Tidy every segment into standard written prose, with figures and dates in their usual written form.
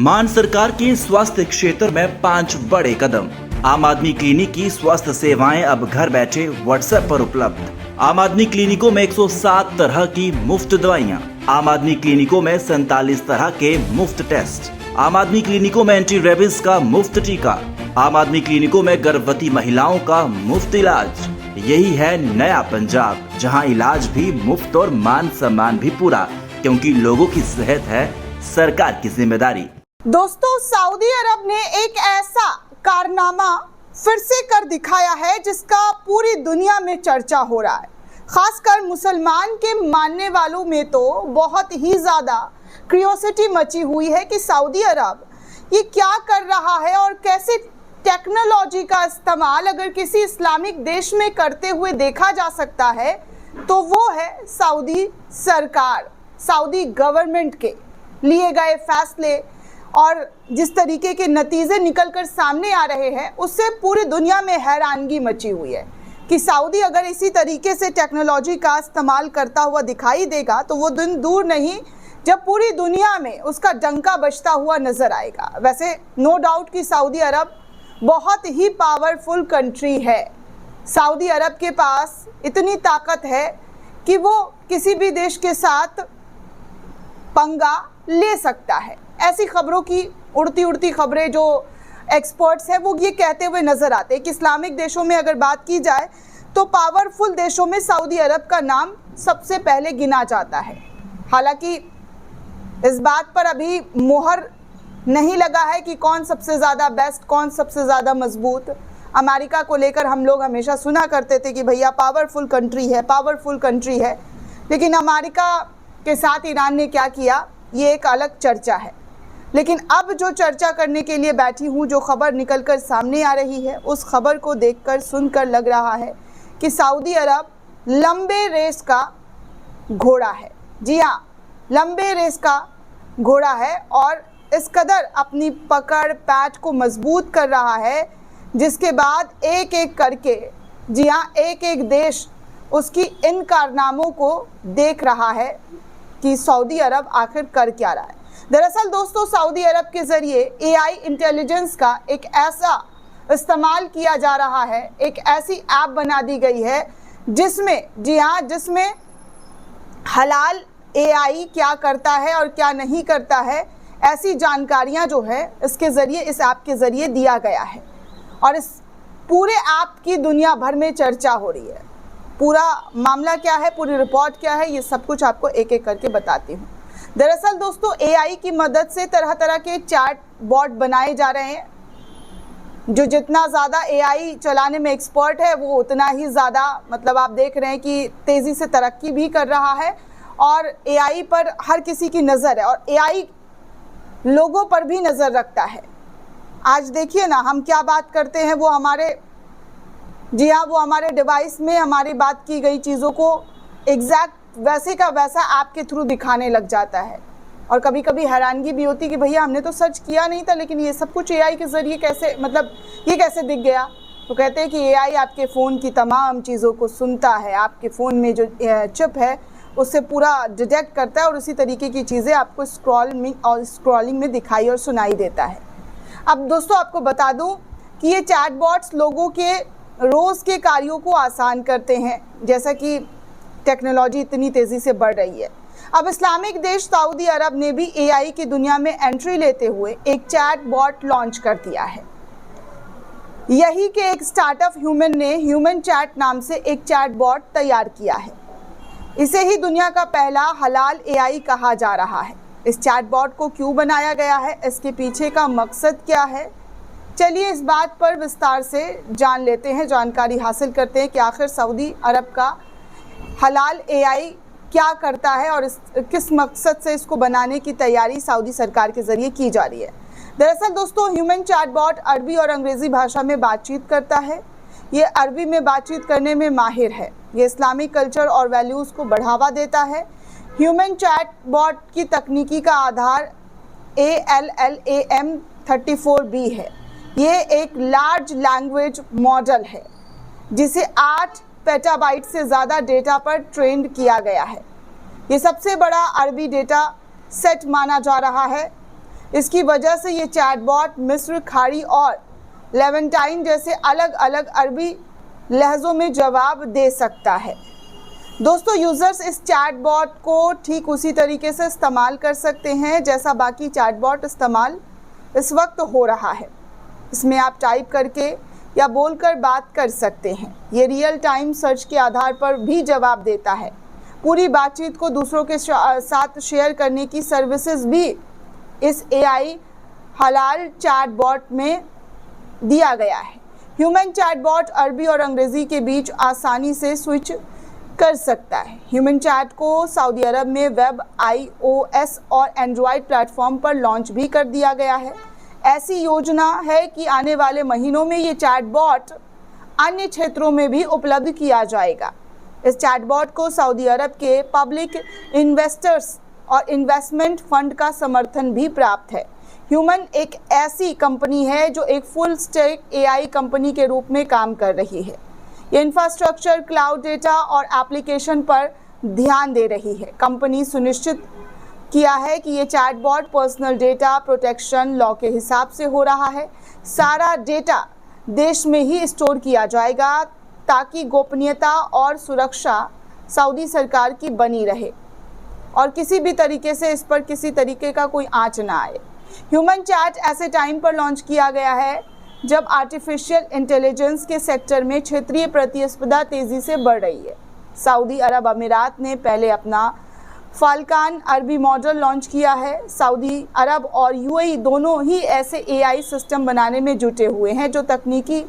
मान सरकार के स्वास्थ्य क्षेत्र में 5 बड़े कदम। आम आदमी क्लिनिक की स्वास्थ्य सेवाएं अब घर बैठे व्हाट्सएप पर उपलब्ध। आम आदमी क्लिनिकों में 107 तरह की मुफ्त दवाइयां। आम आदमी क्लिनिकों में 47 तरह के मुफ्त टेस्ट। आम आदमी क्लिनिकों में एंटी रेबीज का मुफ्त टीका। आम आदमी क्लिनिकों में गर्भवती महिलाओं का मुफ्त इलाज। यही है नया पंजाब, जहां इलाज भी मुफ्त और मान सम्मान भी पूरा, क्योंकि लोगों की सेहत है सरकार की जिम्मेदारी। दोस्तों, सऊदी अरब ने एक ऐसा कारनामा फिर से कर दिखाया है जिसका पूरी दुनिया में चर्चा हो रहा है। खासकर मुसलमान के मानने वालों में तो बहुत ही ज़्यादा क्यूरियोसिटी मची हुई है कि सऊदी अरब ये क्या कर रहा है और कैसे टेक्नोलॉजी का इस्तेमाल अगर किसी इस्लामिक देश में करते हुए देखा जा सकता है तो वो है सऊदी सरकार, सऊदी गवर्नमेंट के लिए गए फैसले और जिस तरीके के नतीजे निकलकर सामने आ रहे हैं उससे पूरी दुनिया में हैरानगी मची हुई है कि सऊदी अगर इसी तरीके से टेक्नोलॉजी का इस्तेमाल करता हुआ दिखाई देगा तो वो दिन दूर नहीं जब पूरी दुनिया में उसका डंका बजता हुआ नजर आएगा। वैसे नो डाउट कि सऊदी अरब बहुत ही पावरफुल कंट्री है। सऊदी अरब के पास इतनी ताकत है कि वो किसी भी देश के साथ पंगा ले सकता है। ऐसी खबरों की उड़ती खबरें जो एक्सपर्ट्स हैं वो ये कहते हुए नजर आते हैं कि इस्लामिक देशों में अगर बात की जाए तो पावरफुल देशों में सऊदी अरब का नाम सबसे पहले गिना जाता है। हालांकि इस बात पर अभी मोहर नहीं लगा है कि कौन सबसे ज़्यादा बेस्ट, कौन सबसे ज़्यादा मजबूत। अमेरिका को लेकर हम लोग हमेशा सुना करते थे कि भैया पावरफुल कंट्री है, लेकिन अमेरिका के साथ ईरान ने क्या किया ये एक अलग चर्चा है। लेकिन अब जो चर्चा करने के लिए बैठी हूँ, जो खबर निकलकर सामने आ रही है, उस खबर को देखकर सुनकर लग रहा है कि सऊदी अरब लंबे रेस का घोड़ा है। जी हाँ, लंबे रेस का घोड़ा है और इस कदर अपनी पकड़ पैठ को मजबूत कर रहा है जिसके बाद एक एक करके, जी हाँ, एक एक देश उसकी इन कारनामों को देख रहा है कि सऊदी अरब आखिर कर क्या रहा है। दरअसल दोस्तों, सऊदी अरब के ज़रिए AI इंटेलिजेंस का एक ऐसा इस्तेमाल किया जा रहा है, एक ऐसी ऐप बना दी गई है जिसमें, जी हाँ, जिसमें हलाल AI क्या करता है और क्या नहीं करता है ऐसी जानकारियां जो है इसके ज़रिए, इस ऐप के ज़रिए दिया गया है और इस पूरे ऐप की दुनिया भर में चर्चा हो रही है। पूरा मामला क्या है, पूरी रिपोर्ट क्या है, ये सब कुछ आपको एक एक करके बताती हूँ। दरअसल दोस्तों, AI की मदद से तरह तरह के चैट बॉट बनाए जा रहे हैं। जो जितना ज़्यादा AI चलाने में एक्सपर्ट है वो उतना ही ज़्यादा, मतलब आप देख रहे हैं कि तेज़ी से तरक्की भी कर रहा है और AI पर हर किसी की नज़र है और AI लोगों पर भी नज़र रखता है। आज देखिए ना, हम क्या बात करते हैं वो हमारे, जी हाँ, वो हमारे डिवाइस में हमारी बात की गई चीज़ों को एग्जैक्ट वैसे का वैसा ऐप के थ्रू दिखाने लग जाता है और कभी कभी हैरानगी भी होती कि भैया हमने तो सर्च किया नहीं था, लेकिन ये सब कुछ AI के ज़रिए कैसे, मतलब ये कैसे दिख गया। तो कहते हैं कि AI आपके फ़ोन की तमाम चीज़ों को सुनता है, आपके फ़ोन में जो चिप है उससे पूरा डिटेक्ट करता है और उसी तरीके की चीज़ें आपको स्क्रॉलिंग में दिखाई और सुनाई देता है। अब दोस्तों, आपको बता दूँ कि ये चैट बॉट्स लोगों के रोज़ के कार्यों को आसान करते हैं, जैसा कि टेक्नोलॉजी इतनी तेज़ी से बढ़ रही है। अब इस्लामिक देश सऊदी अरब ने भी AI की दुनिया में एंट्री लेते हुए एक चैट बॉट लॉन्च कर दिया है। यही के एक स्टार्टअप ह्यूमन ने ह्यूमन चैट नाम से एक चैट बॉट तैयार किया है। इसे ही दुनिया का पहला हलाल AI कहा जा रहा है। इस चैट बॉट को क्यों बनाया गया है, इसके पीछे का मकसद क्या है, चलिए इस बात पर विस्तार से जान लेते हैं, जानकारी हासिल करते हैं कि आखिर सऊदी अरब का हलाल AI क्या करता है और किस मकसद से इसको बनाने की तैयारी सऊदी सरकार के ज़रिए की जा रही है। दरअसल दोस्तों, ह्यूमन चैट बॉट अरबी और अंग्रेज़ी भाषा में बातचीत करता है। ये अरबी में बातचीत करने में माहिर है। ये इस्लामिक कल्चर और वैल्यूज़ को बढ़ावा देता है। ह्यूमन चैट बॉट की तकनीकी का आधार ALLAM34B है। ये एक लार्ज लैंग्वेज मॉडल है जिसे 8 पेटाबाइट से ज़्यादा डेटा पर ट्रेंड किया गया है। ये सबसे बड़ा अरबी डेटा सेट माना जा रहा है। इसकी वजह से ये चैटबॉट मिस्र, खाड़ी और लेवेंटाइन जैसे अलग अलग अरबी लहज़ों में जवाब दे सकता है। दोस्तों, यूज़र्स इस चैटबॉट को ठीक उसी तरीके से इस्तेमाल कर सकते हैं जैसा बाकी चैटबॉट इस्तेमाल इस वक्त हो रहा है। इसमें आप टाइप करके या बोलकर बात कर सकते हैं। ये रियल टाइम सर्च के आधार पर भी जवाब देता है। पूरी बातचीत को दूसरों के साथ शेयर करने की सर्विसेज भी इस AI हलाल चैटबॉट में दिया गया है। ह्यूमन चैटबॉट अरबी और अंग्रेज़ी के बीच आसानी से स्विच कर सकता है। ह्यूमन चैट को सऊदी अरब में वेब, iOS और एंड्रॉयड प्लेटफॉर्म पर लॉन्च भी कर दिया गया है। ऐसी योजना है कि आने वाले महीनों में ये चैटबॉट अन्य क्षेत्रों में भी उपलब्ध किया जाएगा। इस चैटबॉट को सऊदी अरब के पब्लिक इन्वेस्टर्स और इन्वेस्टमेंट फंड का समर्थन भी प्राप्त है। ह्यूमन एक ऐसी कंपनी है जो एक फुल स्टैक AI कंपनी के रूप में काम कर रही है। ये इंफ्रास्ट्रक्चर, क्लाउड डेटा और एप्लीकेशन पर ध्यान दे रही है। कंपनी सुनिश्चित किया है कि ये chatbot personal data protection law के हिसाब से हो रहा है। सारा डेटा देश में ही स्टोर किया जाएगा ताकि गोपनीयता और सुरक्षा सऊदी सरकार की बनी रहे और किसी भी तरीके से इस पर किसी तरीके का कोई आँच ना आए। ह्यूमन चैट ऐसे टाइम पर लॉन्च किया गया है जब आर्टिफिशियल इंटेलिजेंस के सेक्टर में क्षेत्रीय प्रतिस्पर्धा तेज़ी से बढ़ रही है। सऊदी अरब अमीरात ने पहले अपना फाल्कन अरबी मॉडल लॉन्च किया है। सऊदी अरब और UAE दोनों ही ऐसे AI सिस्टम बनाने में जुटे हुए हैं जो तकनीकी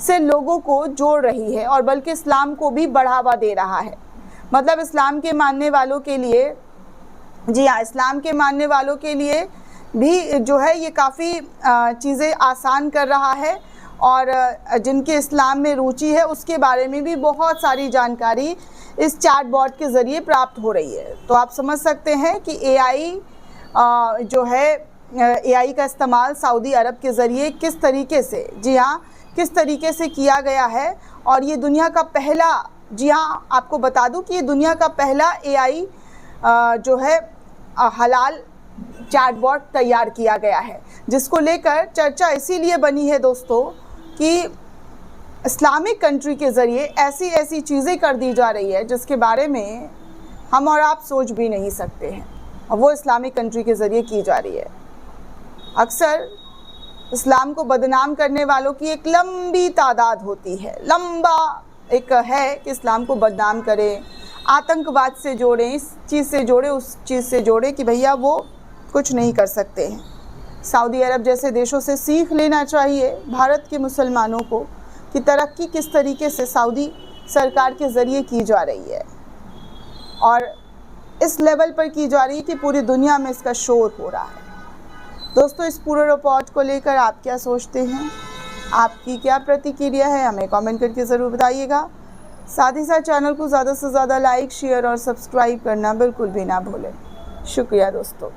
से लोगों को जोड़ रही है और बल्कि इस्लाम को भी बढ़ावा दे रहा है। मतलब इस्लाम के मानने वालों के लिए, जी हाँ, इस्लाम के मानने वालों के लिए भी जो है ये काफ़ी चीज़ें आसान कर रहा है और जिनके इस्लाम में रुचि है उसके बारे में भी बहुत सारी जानकारी इस चैटबॉट के ज़रिए प्राप्त हो रही है। तो आप समझ सकते हैं कि AI जो है AI का इस्तेमाल सऊदी अरब के ज़रिए किस तरीके से, जी हाँ, किस तरीके से किया गया है। और ये दुनिया का पहला, जी हाँ, आपको बता दूं कि ये दुनिया का पहला AI जो है हलाल चैटबॉट तैयार किया गया है, जिसको लेकर चर्चा इसीलिए बनी है दोस्तों कि इस्लामिक कंट्री के ज़रिए ऐसी ऐसी चीज़ें कर दी जा रही है जिसके बारे में हम और आप सोच भी नहीं सकते हैं, और वो इस्लामिक कंट्री के ज़रिए की जा रही है। अक्सर इस्लाम को बदनाम करने वालों की एक लंबी तादाद होती है, लंबा एक है कि इस्लाम को बदनाम करें, आतंकवाद से जोड़ें, इस चीज़ से जोड़ें, उस चीज़ से जोड़ें कि भैया वो कुछ नहीं कर सकते हैं। सऊदी अरब जैसे देशों से सीख लेना चाहिए भारत के मुसलमानों को कि तरक्की किस तरीके से सऊदी सरकार के ज़रिए की जा रही है और इस लेवल पर की जा रही है कि पूरी दुनिया में इसका शोर हो रहा है। दोस्तों, इस पूरे रिपोर्ट को लेकर आप क्या सोचते हैं, आपकी क्या प्रतिक्रिया है, हमें कमेंट करके ज़रूर बताइएगा। साथ ही साथ चैनल को ज़्यादा से ज़्यादा लाइक, शेयर और सब्सक्राइब करना बिल्कुल भी ना भूलें। शुक्रिया दोस्तों।